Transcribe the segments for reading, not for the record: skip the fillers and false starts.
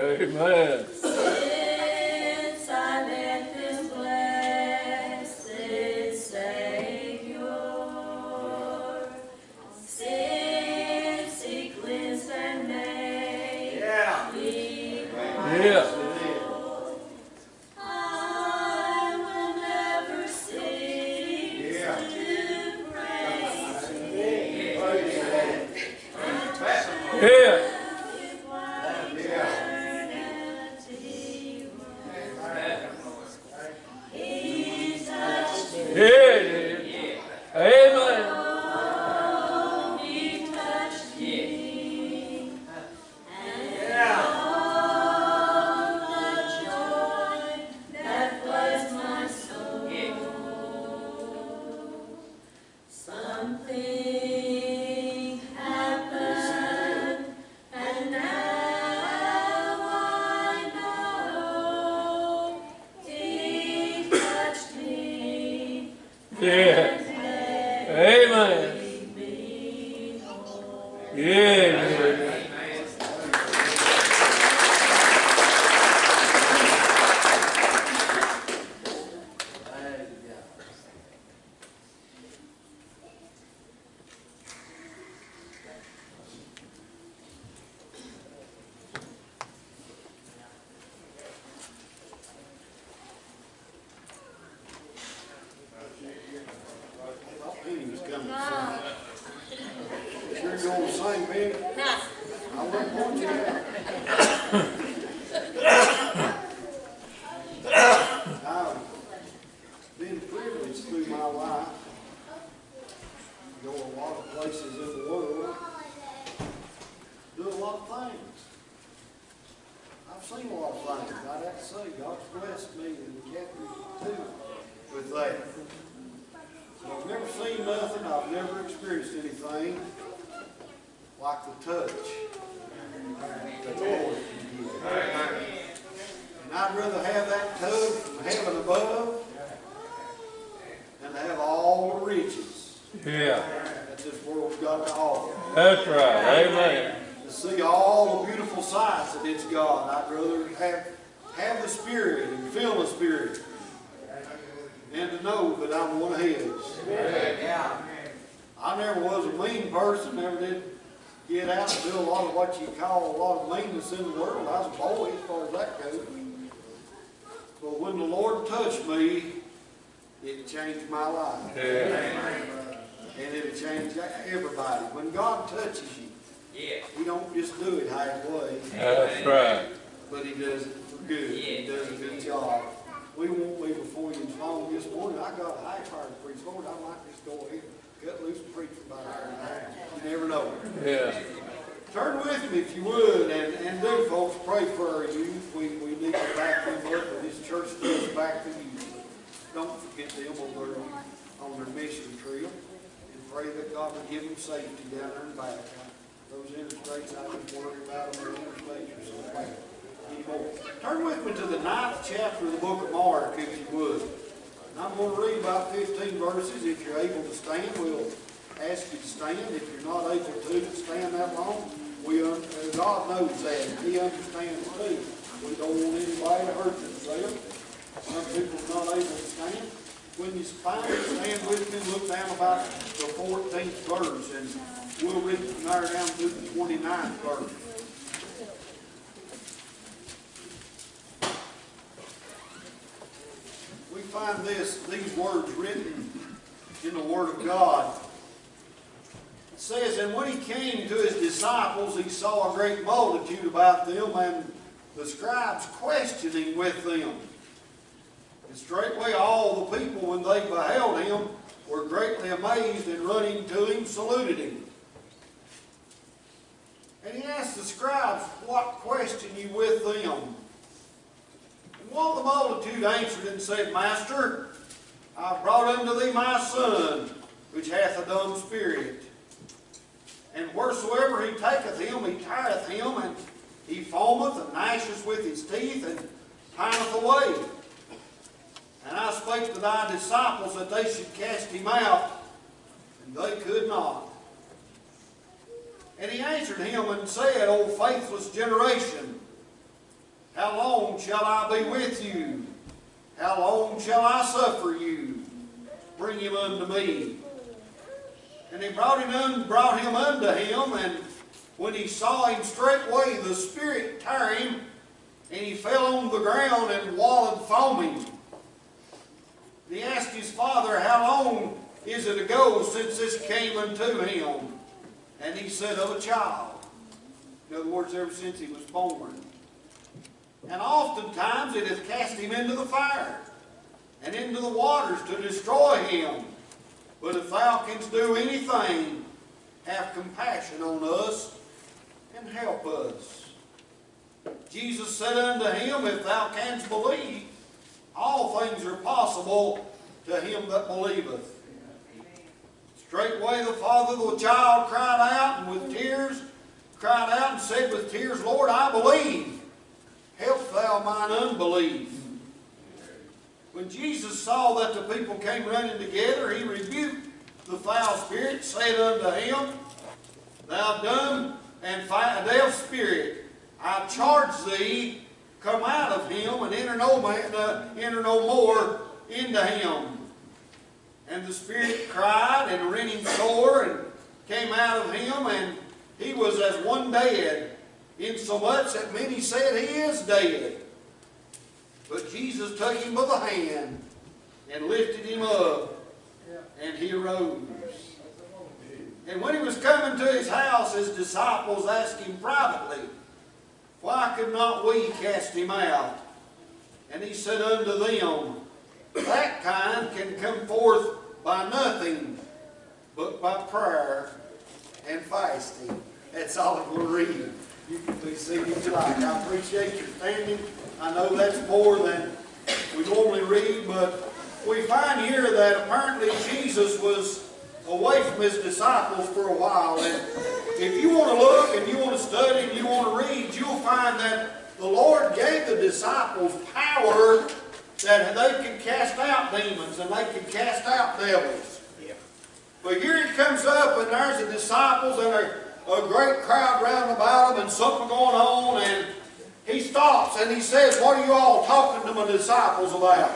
Amen. Since I met this blessed Savior, since He cleansed and made me whole, Yeah. I will never cease to praise Him. Yeah. Yeah. Amen. He touched me, and all the joy that was my soul. Something happened, and now I know He touched me. Yeah. Amen. Yeah. He was coming. Sure you on the same bed? I wouldn't want you to. I've been privileged through my life to go a lot of places in the world, do a lot of things. I've seen a lot of things. I'd have to say God's blessed me and kept me too with that. I've never seen nothing, I've never experienced anything like the touch that the Lord can give. And I'd rather have that touch from heaven above than to have all the riches Yeah. that this world's got to offer. That's right. Amen. To see all the beautiful sights that it's got, I'd rather have the Spirit and feel the Spirit. And to know that I'm one of His. I never was a mean person, never did get out and do a lot of what you call a lot of meanness in the world. I was a boy as far as that goes. But when the Lord touched me, it changed my life. Yeah. And it'll change everybody. When God touches you, He don't just do it halfway. That's right. But He does it for good. He does a good job. We won't be before you as long this morning. I got a high fire to preach. Lord, I might just go ahead and cut loose and preach for about an hour and a half. You never know. Yeah. Turn with me if you would, and do, folks, pray for our youth. We need to back them up, and this church does back the youth. Don't forget them on their mission trip, and pray that God will give them safety down there and back. Those interstates, I just worry about them, their interstates or something anymore. Turn with me to the 9th chapter of the book of Mark, if you would. And I'm going to read about 15 verses. If you're able to stand, we'll ask you to stand. If you're not able to stand that long, God knows that. He understands too. We don't want anybody to hurt themselves. Some people are not able to stand. When you finally stand with me, look down about the 14th verse, and we'll read from there down to the 29th verse. We find these words written in the Word of God. It says, and when He came to His disciples, He saw a great multitude about them, and the scribes questioning with them. And straightway all the people, when they beheld Him, were greatly amazed, and running to Him, saluted Him. And He asked the scribes, what question you with them? And one of the multitude answered and said, Master, I have brought unto thee my son, which hath a dumb spirit. And wheresoever he taketh him, he tireth him, and he foameth and gnasheth with his teeth, and pineth away. And I spake to thy disciples that they should cast him out, and they could not. And he answered him and said, O faithless generation, How long shall I be with you? How long shall I suffer you? Bring him unto me. And they brought him unto him, and when he saw him, straightway the Spirit tare him, and he fell on the ground and wallowed foaming. And he asked his father, How long is it ago since this came unto him? And he said, Of a child. In other words, ever since he was born. And oftentimes it hath cast him into the fire, and into the waters to destroy him. But if thou canst do anything, have compassion on us, and help us. Jesus said unto him, If thou canst believe, all things are possible to him that believeth. Straightway the father of the child cried out, and with tears cried out and said with tears, Lord, I believe. Help thou mine unbelief. When Jesus saw that the people came running together, he rebuked the foul spirit, said unto him, Thou dumb and deaf spirit, I charge thee, come out of him, and enter no more into him. And the spirit cried and rent him sore, and came out of him, and he was as one dead, insomuch that many said, He is dead. But Jesus took him by the hand, and lifted him up, and he arose. And when he was coming to his house, his disciples asked him privately, Why could not we cast him out? And he said unto them, That kind can come forth by nothing, but by prayer and fasting. That's all we'll read. You can be seated if you like. I appreciate your standing. I know that's more than we normally read, but we find here that apparently Jesus was away from his disciples for a while. And if you want to look and you want to study and you want to read, you'll find that the Lord gave the disciples power that they could cast out demons and they could cast out devils. Yeah. But here he comes up, and there's the disciples, and a great crowd round about him, and something going on, and he stops and he says, What are you all talking to my disciples about?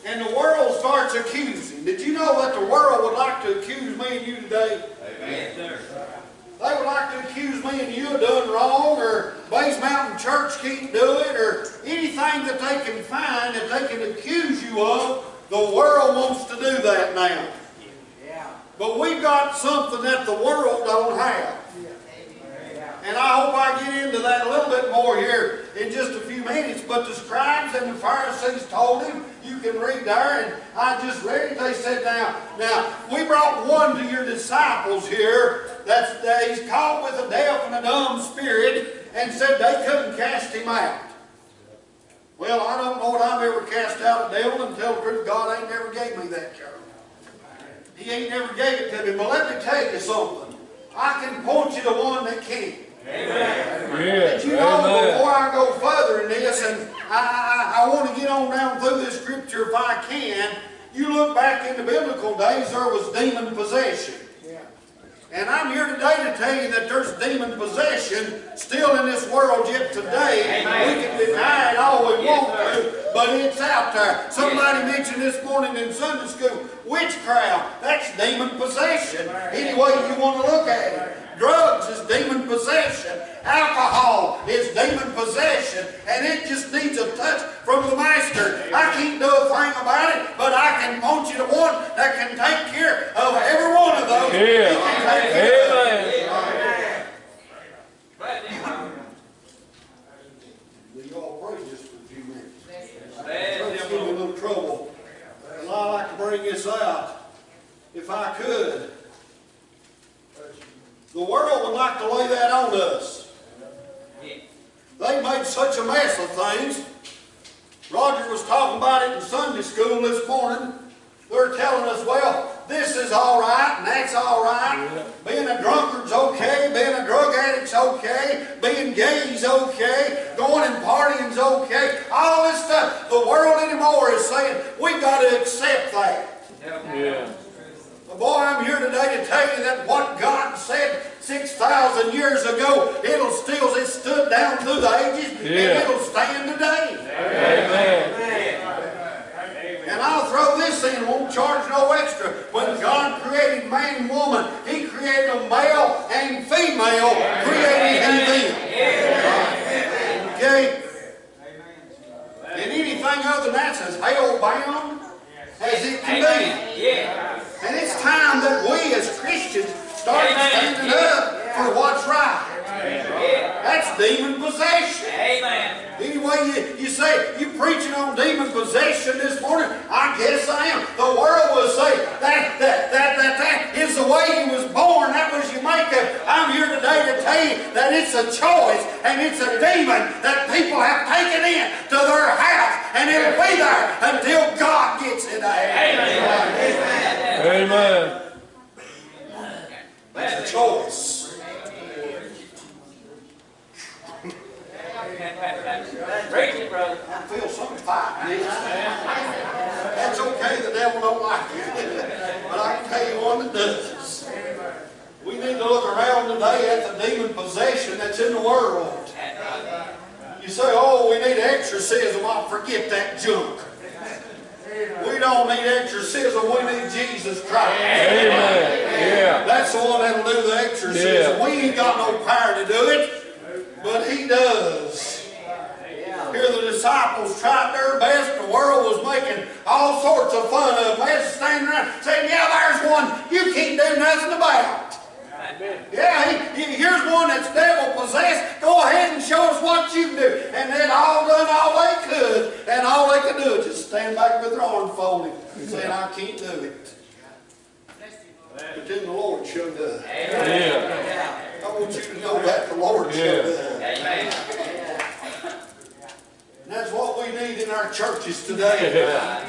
And the world starts accusing. Did you know that the world would like to accuse me and you today? Amen. They would like to accuse me and you of doing wrong, or Bays Mountain Church can't do it, or anything that they can find that they can accuse you of. The world wants to do that now. But we've got something that the world don't have. And I hope I get into that a little bit more here in just a few minutes. But the scribes and the Pharisees told him, you can read there, and I just read it. They said, now we brought one to your disciples here that he's caught with a deaf and a dumb spirit, and said they couldn't cast him out. Well, I don't know that I've ever cast out a devil, and tell the truth, God ain't never gave me that charge. He ain't never gave it to me. But let me tell you something. I can point you to one that can. Amen. But you know, before I go further in this, and I want to get on down through this scripture if I can, you look back in the biblical days, there was demon possession. And I'm here today to tell you that there's demon possession still in this world yet today. Amen. We can deny it all we want to, but it's out there. Somebody mentioned this morning in Sunday school, witchcraft. That's demon possession. Any way you want to look at it. Drugs is demon possession. Alcohol is demon possession. And it just needs a touch from the Master. I can't do a thing about it, but I can point you to one that can take care of every one of those. Yeah. Amen. Will you all pray just for a few minutes? Let's give me a little trouble. And I'd like to bring this out, if I could. The world would like to lay that on us. They made such a mess of things. Roger was talking about it in Sunday school this morning. They're telling us, well, this is all right and that's all right. Yeah. Being a drunkard's okay. Being a drug addict's okay. Being gay's okay. Going and partying's okay. All this stuff. The world anymore is saying, we've got to accept that. Yeah. But boy, I'm here today to tell you that what God said 6,000 years ago, it stood down through the ages, and Yeah. it'll stand today. Amen. And I'll throw this in, won't charge no extra. When God created man and woman, He created them male and female, created He them. Okay? And anything other than that says hell bound as it can be. And it's time that we as Christians start standing up for what's right. That's demon possession. Anyway, you say, you preaching on demon possession this morning? I guess I am. The world will say, that is the way you was born. That was your makeup. I'm here today to tell you that it's a choice and it's a demon that people have taken in to their house. And it'll be there until God gets it out. Amen. It's a choice. Preach it, brother. I feel something fighting this. That's okay, the devil don't like it. But I can tell you one that does. We need to look around today at the demon possession that's in the world. You say, oh, we need exorcism. I'll forget that junk. We don't need exorcism, we need Jesus Christ. Amen. Yeah. That's the one that'll do the exorcism. Yeah. We ain't got no power to do it, but He does. Here the disciples tried their best. The world was making all sorts of fun of them. They was standing around saying, yeah, there's one you can't do nothing about. Yeah, here's one that's devil possessed. Go ahead and show us what you can do. And they'd all done all they could. And all they could do is just stand back with their arms folded, saying, I can't do it. But then the Lord showed up. Yeah. I want you to know that the Lord showed up. And that's what we need in our churches today.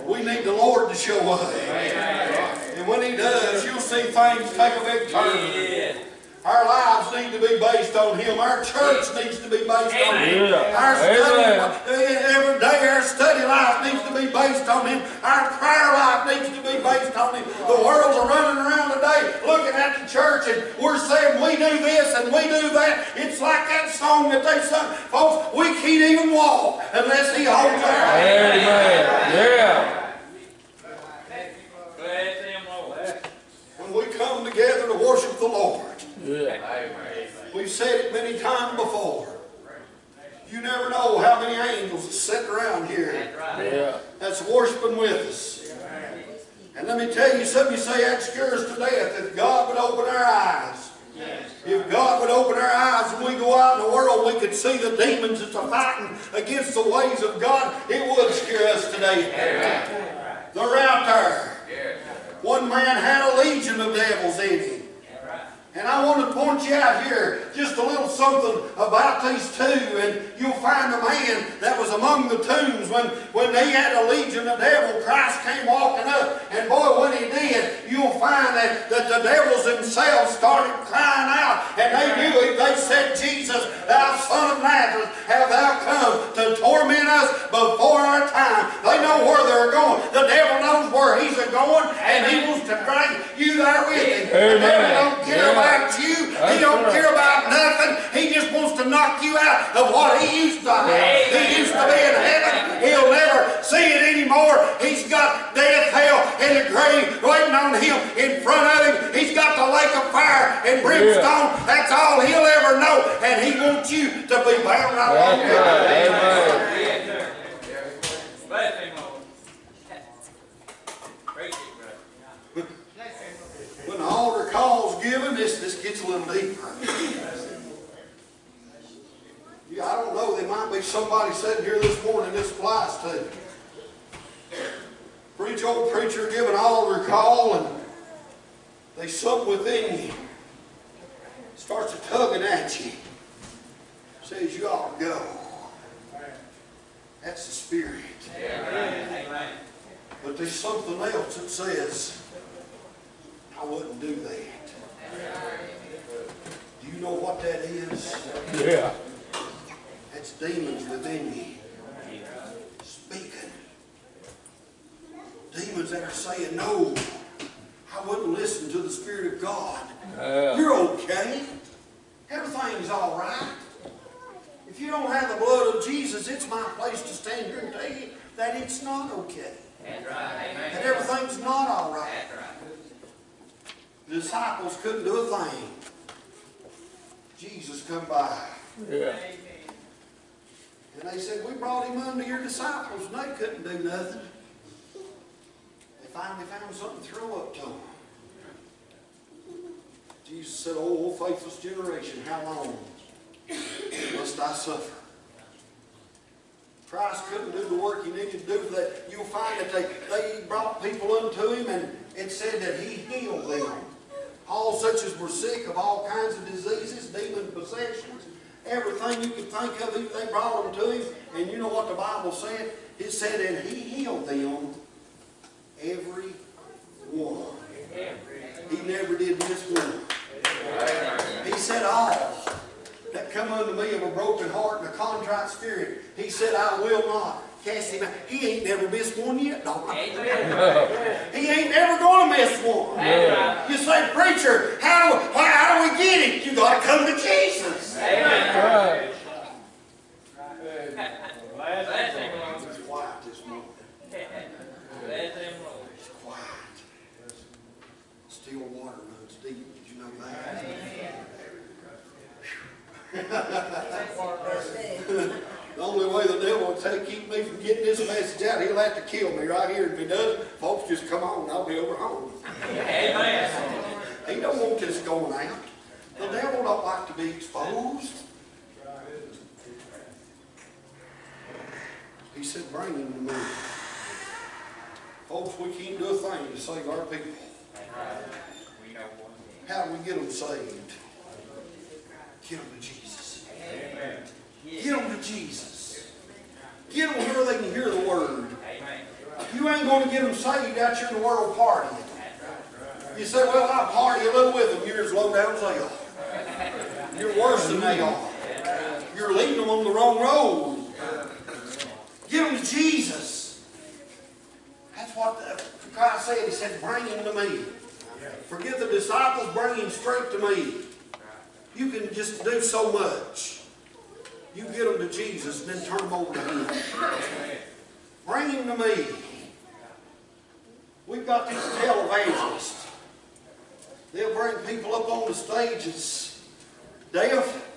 We need the Lord to show up. And when He does, you'll see things take a big turn. Our lives need to be based on Him. Our church needs to be based on Him. Our study, every day our study life needs to be based on Him. Our prayer life needs to be based on Him. The world's running around today looking at the church and we're saying we do this and we do that. It's like that song that they sung. Folks, we can't even walk unless He holds our hand. Amen. Yeah. When we come together to worship the Lord, Yeah. we've said it many times before. You never know how many angels are sitting around here Yeah. that's worshiping with us. And let me tell you something, you say that scares to death. If God would open our eyes, if God would open our eyes and we go out in the world, we could see the demons that's fighting against the ways of God, it would scare us today. They're out there. One man had a legion of devils in him. And I want to point you out here just a little something about these two, and you'll find a man that was among the tombs when they had a legion of devils. Christ came walking up, and boy, when He did, you'll find that the devils themselves started crying out, and they knew it. They said, Jesus, thou son of Nazareth, have thou come to torment us before our time. They know where they're going. The devil knows where he's going, and he wants to drag you there with him. The devil don't care about you. He don't care about nothing. He just wants to knock you out of what he used to have. He used to be in heaven. He'll never see it anymore. He's got death, hell, and the grave waiting on him in front of him. He's got the lake of fire and brimstone. That's all he'll ever know. And he wants you to be bound right along with him. Amen. When the altar call's given, this gets a little deeper. Yeah, I don't know. There might be somebody sitting here this morning this applies to. Old preacher give an altar call, and there's something within you starts tugging at you. Says you ought to go. That's the Spirit. Amen. But there's something else that says, I wouldn't do that. Do you know what that is? Yeah. That's demons within you speaking. Demons that are saying, no, I wouldn't listen to the Spirit of God. Yeah. You're okay. Everything's all right. If you don't have Jesus, it's my place to stand here and tell you that it's not okay. That's right. Amen. That everything's not all right. That's right. The disciples couldn't do a thing. Jesus come by. Yeah. And they said, we brought him unto your disciples, and they couldn't do nothing. They finally found something to throw up to them. Jesus said, oh, faithless generation, how long must I suffer? Christ couldn't do the work he needed to do for that. You'll find that they brought people unto him, and it said that he healed them. All such as were sick of all kinds of diseases, demon possessions, everything you could think of, they brought them to him. And you know what the Bible said? It said, and he healed them, every one. He never did miss one. He said, all that come unto me of a broken heart and a contrite spirit, he said, I will not cast him out. He ain't never missed one yet, dog. He ain't never going to miss one. Yeah. You say, preacher, how do we get it? You got to come to Jesus. Right. Bless him, Lord. It's quiet this morning. Bless him, Lord. It's quiet. Still water runs deep. Did you know that? The only way the devil will keep me from getting this message out, he'll have to kill me right here. If he does, folks, just come on. I'll be over home. Amen. He don't want this going out. The devil don't like to be exposed. He said, bring him to me. Folks, we can't do a thing to save our people. How do we get them saved? Get them to Jesus. Amen. Get them to Jesus. Get them where they can hear the word. Amen. You ain't going to get them saved out here in the world partying. You say, well, I party a little with them. You're as low down as they are. You're worse than they are. You're leading them on the wrong road. Get them to Jesus. That's what Christ said. He said, bring him to me. Forget the disciples, bring him straight to me. You can just do so much. You get them to Jesus and then turn them over to him. Bring him to me. We've got these televangelists. They'll bring people up on the stages deaf.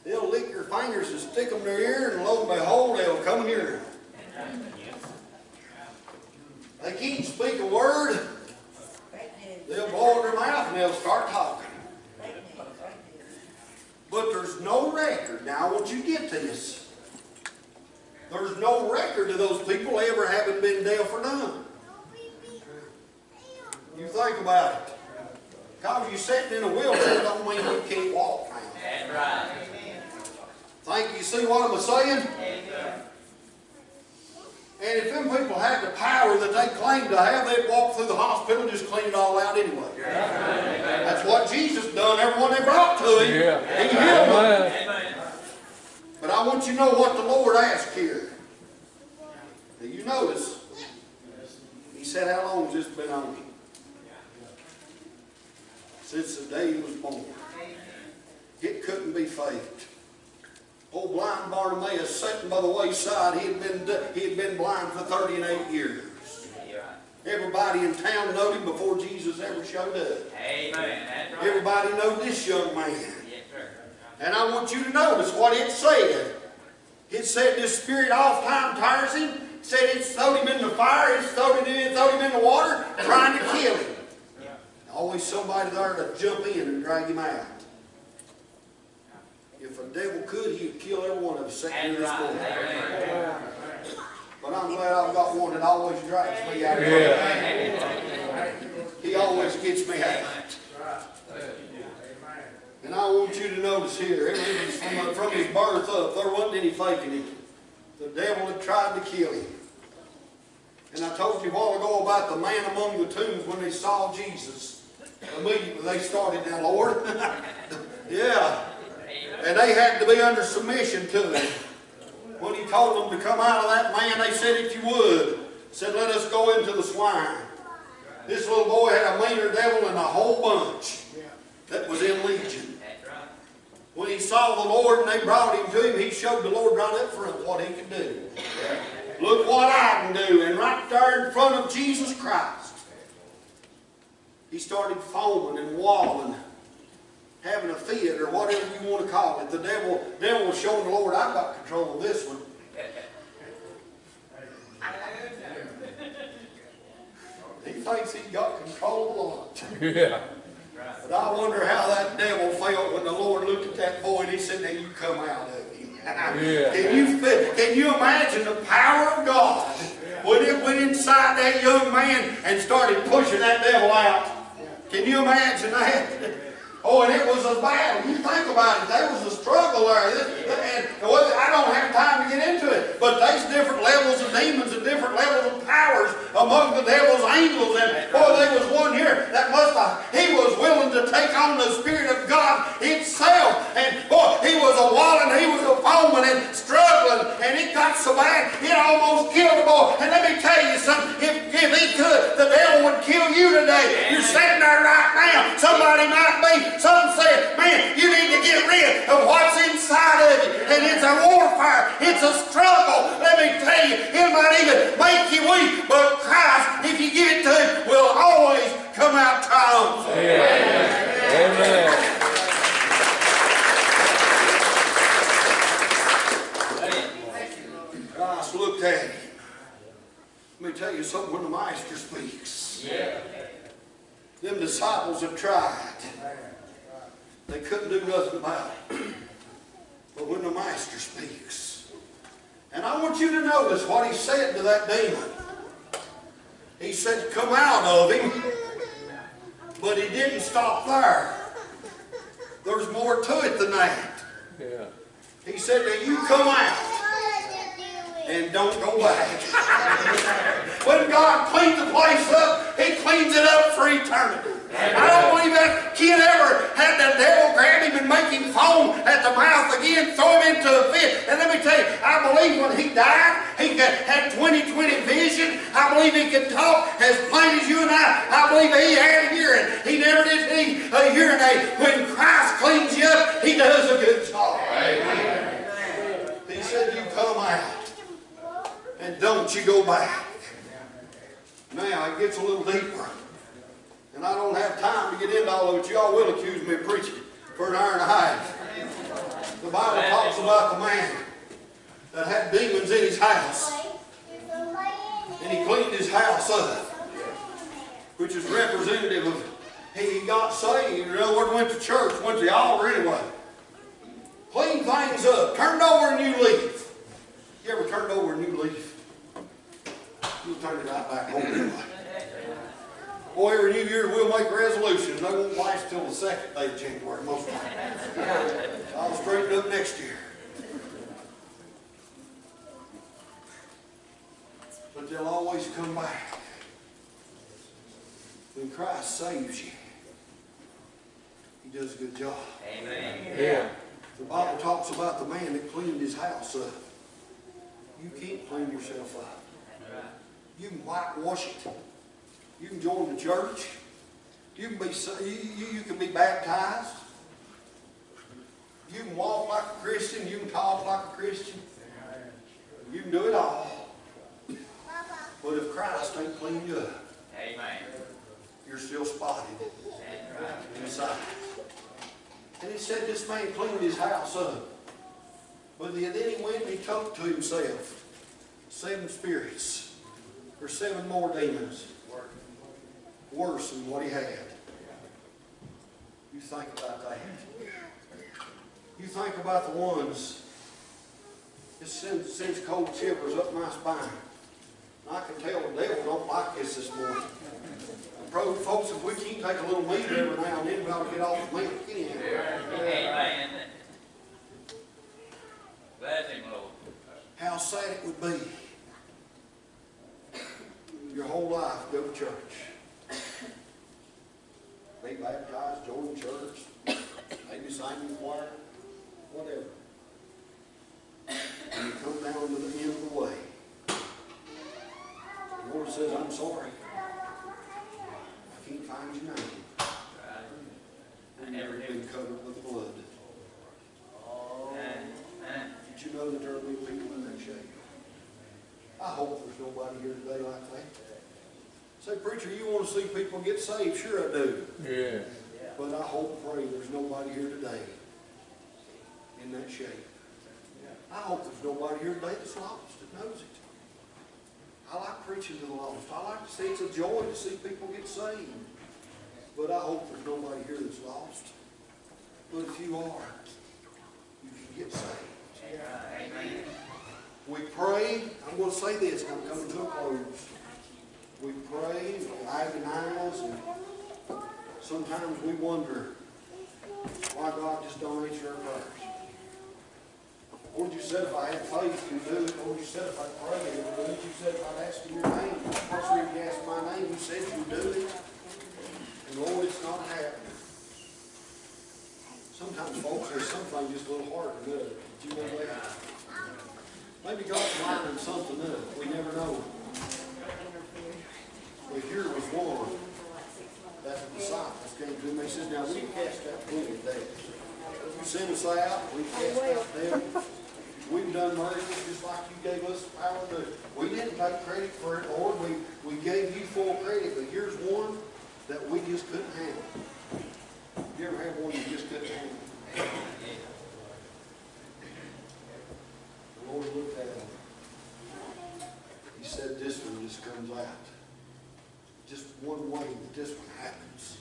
They'll lick your fingers and stick them in their ear, and lo and behold, they'll come and hear them. They can't speak a word. They'll blow in their mouth and they'll start talking. But there's no record. Now I want you to get this. There's no record of those people ever having been deaf or dumb. You think about it. Because you're sitting in a wheelchair don't mean you can't walk now. That's right. Think you see what I'm saying? And if them people had the power that they claim to have, they'd walk through the hospital and just clean it all out anyway. That's what Jesus done. Everyone they brought to him, Yeah. he healed them. Amen. But I want you to know what the Lord asked here. Do you notice? He said, how long has this been on him? Since the day he was born. It couldn't be faked. Old blind Bartimaeus sitting by the wayside, he had been blind for 38 years. Everybody in town knowed him before Jesus ever showed up. Amen. That's right. Everybody knowed this young man. Yes, sir. And I want you to notice what it said. It said this spirit oft time tires him. It said it's thrown him in the fire, it's thrown him in the water, trying to kill him. Always somebody there to jump in and drag him out. If a devil could, he'd kill every one of us sitting in this boat. But I'm glad I've got one that always drags me out. He always gets me out. And I want you to notice here, from his birth up, there wasn't any faking him. The devil had tried to kill him. And I told you a while ago about the man among the tombs when they saw Jesus. Immediately they started, now Lord. Yeah. And they had to be under submission to him. When he told them to come out of that man, they said, if you would, said, let us go into the swine. This little boy had a meaner devil than a whole bunch that was in legion. When he saw the Lord and they brought him to him, he showed the Lord right up front what he could do. Look what I can do. And right there in front of Jesus Christ, he started foaming and walling, having a fit or whatever you want to call it. The devil was showing the Lord, I've got control of this one. He thinks he's got control of the lot. Yeah. But I wonder how that devil felt when the Lord looked at that boy and he said, now you come out of him. Yeah. Can you imagine the power of God when it went inside that young man and started pushing that devil out? Can you imagine that? Oh, and it was a battle. You think about it. There was a struggle there. And I don't have time to get into it. But there's different levels of demons and different levels of powers among the devil's angels. And boy, there was one here that he was willing to take on the Spirit of God itself. And boy, he was a walling, he was a foaming and struggling. And it got so bad, it almost killed the boy. And let me tell you something. If he could, the devil would kill you today. You're sitting there right now. Somebody might be. Some said, man, you need to get rid of what's inside of you. And it's a warfare. It's a struggle. Let me tell you, it might even make you weak. But Christ, if you give it to him, will always come out triumphant. Amen. Christ looked at him. Let me tell you something, when the Master speaks, them disciples have tried. They couldn't do nothing about it. But when the Master speaks, and I want you to notice what he said to that demon. He said, come out of him. But he didn't stop there. There's more to it than that. Yeah. He said, now you come out and don't go back. When God cleans the place up, he cleans it up for eternity. I don't believe that kid ever had the devil grab him and make him foam at the mouth again, throw him into a fit. And let me tell you, I believe when he died, he had 20/20 vision. I believe he could talk as plain as you and I. I believe he had hearing. He never did need a hearing aid. When Christ cleans you up, he does a good job. Amen. He said, you come out and don't you go back. Now it gets a little deeper. And I don't have time to get into all of it. Y'all will accuse me of preaching for an hour and a half. The Bible talks about the man that had demons in his house. And he cleaned his house up, which is representative of he got saved. In other words, went to church, went to the altar anyway. Cleaned things up, turned over a new leaf. You ever turned over a new leaf? You'll turn it right back over. Boy, every New Year we'll make resolutions. They won't last till the second day of January, most of the time. I'll straighten up next year. But they'll always come back. When Christ saves you, he does a good job. Amen. Yeah. The Bible talks about the man that cleaned his house up. You can't clean yourself up. You can whitewash it. You can join the church. You can be baptized. You can walk like a Christian. You can talk like a Christian. You can do it all. But if Christ ain't cleaned you up, Amen. you're still spotted inside. And he said this man cleaned his house up. But then he went and he took to himself 7 spirits or 7 more demons worse than what he had. You think about that. You think about the ones that sends cold shivers up my spine. And I can tell the devil don't like this morning. Folks, if we can't take a little meat every now and then, we ought to get off the meat. Amen. Bless him, Lord. How sad it would be your whole life go to church. Be baptized, join the church, maybe sing in the choir, whatever. And you come down to the end of the way. The Lord says, I'm sorry. I can't find your name. You've never been covered with blood. I hope there's nobody here today like that. Say, preacher, you want to see people get saved? Sure I do. Yeah. But I hope and pray there's nobody here today in that shape. I hope there's nobody here today that's lost that knows it. I like preaching to the lost. I like to see it's a joy to see people get saved. But I hope there's nobody here that's lost. But if you are, you can get saved. Amen. We pray. I'm going to say this, and I'm coming to a close. We pray, we agonize, and sometimes we wonder why God just don't answer our prayers. Lord, you said if I had faith, you'd do it. Lord, you said if I prayed, you'd do it. You said if I'd ask in your name, once we ask my name, you said you'd do it. And Lord, it's not happening. Sometimes, folks, there's something just a little hard to do. Did you know that? Maybe God's lining something up. We never know. But here was one that the disciples came to him. They said, now we cast out demons there. You sent us out, we cast out devils. We've done miracles just like you gave us the power to do. We didn't take credit for it, Lord. We gave you full credit. But here's one that we just couldn't handle. You ever had one you just couldn't handle? The Lord looked at him. He said, this one just comes out. Just one way that this one happens.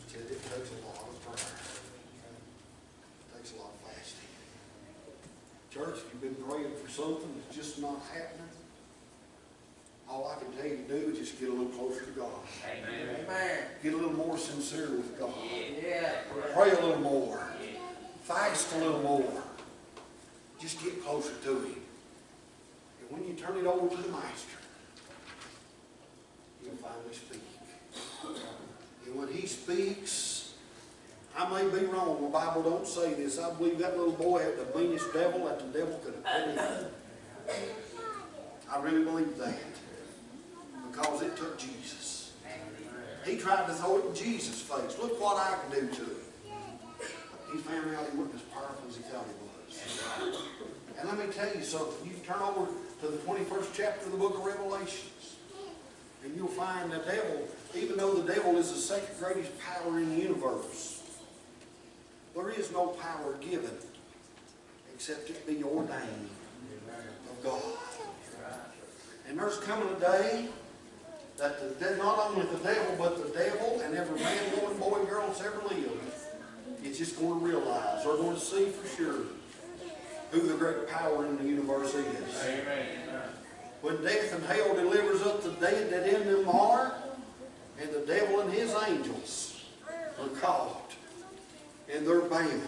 He said, it takes a lot of prayer. It takes a lot of fasting. Church, if you've been praying for something that's just not happening, all I can tell you to do is just get a little closer to God. Amen. Get a little more sincere with God. Yeah. Pray a little more. Fast a little more. Just get closer to Him. And when you turn it over to the Master, He'll finally speak. And when He speaks, I may be wrong. The Bible don't say this. I believe that little boy had the meanest devil that the devil could have put in. I really believe that. Because it took Jesus. He tried to throw it in Jesus' face. Look what I can do to him. He found out he wasn't as powerful as he thought he was. And let me tell you something. You can turn over to the 21st chapter of the book of Revelations. And you'll find the devil, even though the devil is the second greatest power in the universe, there is no power given except it be ordained of God. And there's coming a day that not only the devil, but the devil and every man, woman, boy, and girl that's ever lived is just going to realize, they're going to see for sure who the great power in the universe is. Amen. When death and hell delivers up the dead that in them are, and the devil and his angels are caught, and they're bound,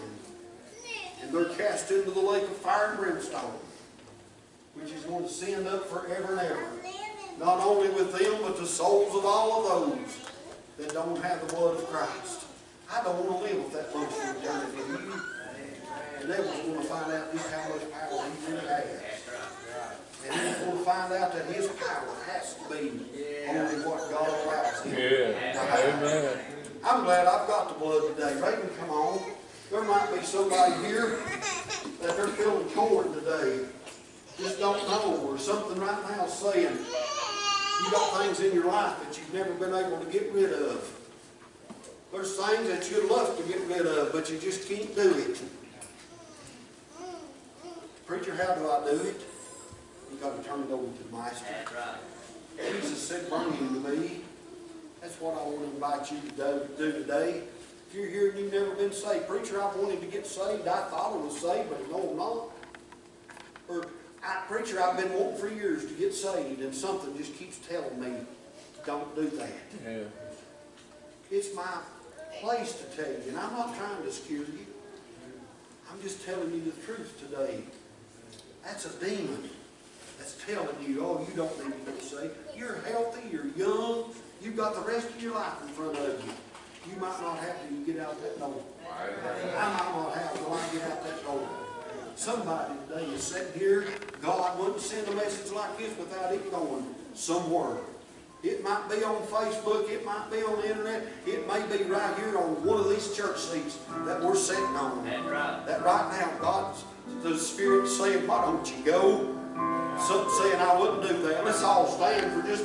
and they're cast into the lake of fire and brimstone, which is going to send up forever and ever. Not only with them, but the souls of all of those that don't have the blood of Christ. I don't want to live with that much for eternity. You, the devil's going to find out just how much power he really has. And he's going to find out that his power has to be only what God allows him to have. Amen. I'm glad I've got the blood today. Raven, come on. There might be somebody here that they're feeling torn today. Just don't know, or something right now saying you got things in your life that you've never been able to get rid of. There's things that you'd love to get rid of, but you just can't do it. Preacher, how do I do it? You've got to turn it over to the Master. That's right. Jesus said, bring him to me. That's what I want to invite you to do today. If you're here and you've never been saved, preacher, I wanted to get saved. I thought I was saved, but no, I'm not. Or, preacher, I've been wanting for years to get saved, and something just keeps telling me, don't do that. Yeah. It's my place to tell you, and I'm not trying to scare you. I'm just telling you the truth today. That's a demon that's telling you, oh, you don't need to get saved. You're healthy, you're young, you've got the rest of your life in front of you. You might not have to get out that door. I might not have till I get out that door. Somebody today is sitting here, God wouldn't send a message like this without it going somewhere. It might be on Facebook, it might be on the internet, it may be right here on one of these church seats that we're sitting on. That's right. That right now, God's the Spirit saying, why don't you go? saying I wouldn't do that. Let's all stand for just